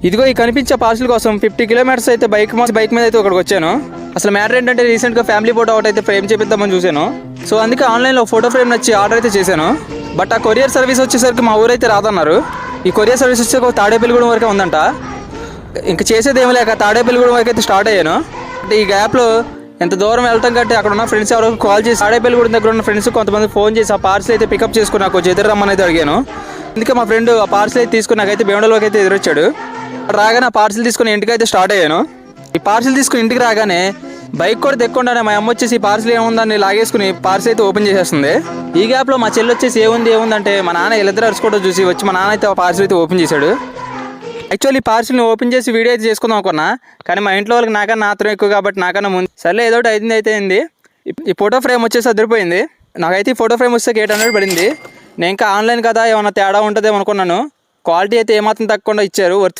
ఇదిగో ఈ కనిపించే పార్సిల్ కోసం 50 కిలోమీటర్స్ అయితే బైక్ మీద అయితే ఒకటికి వచ్చాను. అసలు మ్యాటర్ ఏంటంటే రీసెంట్గా ఫ్యామిలీ ఫోటో ఒకటి అయితే ఫ్రేమ్ చేపిద్దామని చూశాను. సో అందుకే ఆన్లైన్లో ఫోటో ఫ్రేమ్ నచ్చి ఆర్డర్ అయితే చేశాను. బట్ ఆ కొరియర్ సర్వీస్ వచ్చేసరికి మా ఊరైతే రాదన్నారు. ఈ కొరియర్ సర్వీస్ వచ్చే తాడేపల్లిగూడెం వరకే ఉందంట. ఇంక చేసేది ఏమి లేక తాడేపల్లిగూడెం వరకు అయితే స్టార్ట్ అయ్యాను. అంటే ఈ గ్యాప్లో ఎంత దూరం వెళ్తాం కంటే అక్కడ ఉన్న ఫ్రెండ్స్ ఎవరో కాల్ చేసి తాడేపల్లిగూడెం దగ్గర ఉన్న ఫ్రెండ్స్ కొంతమంది ఫోన్ చేసి ఆ పార్సిల్ అయితే పికప్ చేసుకుని నాకు ఎదురు రమ్మని అయితే అడిగాను. అందుకే మా ఫ్రెండ్ ఆ పార్సిల్ అయితే తీసుకుని నాకైతే భీమడలోకి అయితే ఎదురొచ్చాడు. రాగానే ఆ పార్సిల్ తీసుకుని ఇంటికి అయితే స్టార్ట్ అయ్యాను. ఈ పార్సిల్ తీసుకుని ఇంటికి రాగానే బైక్ కూడా తెక్కుండానే మా అమ్మ వచ్చేసి ఈ పార్సిల్ ఏముందని లాగేసుకుని పార్సిల్ అయితే ఓపెన్ చేసేస్తుంది. ఈ గ్యాప్లో మా చెల్లి వచ్చేసి ఏముందంటే మా నాన్న వీళ్ళిద్దరు అరుచుకోవడం చూసి వచ్చి మా నాన్న అయితే ఆ పార్సిల్ అయితే ఓపెన్ చేశాడు. యాక్చువల్లీ పార్సిల్ని ఓపెన్ చేసి వీడియో అయితే చేసుకుందాం అనుకున్నా, కానీ మా ఇంట్లో వాళ్ళకి నాకన్నా ఆత్రం ఎక్కువ కాబట్టి నాకన్నా ముందు సర్లే ఏదో అయితే అయింది. ఈ ఫోటో ఫ్రేమ్ వచ్చేసి అదిరిపోయింది. నాకైతే ఈ ఫోటో ఫ్రేమ్ వస్తే 800 పడింది. నేను ఇంకా ఆన్లైన్ కదా ఏమన్నా తేడా ఉంటుందేమో అనుకున్నాను. క్వాలిటీ అయితే ఏమాత్రం తగ్గకుండా ఇచ్చారు.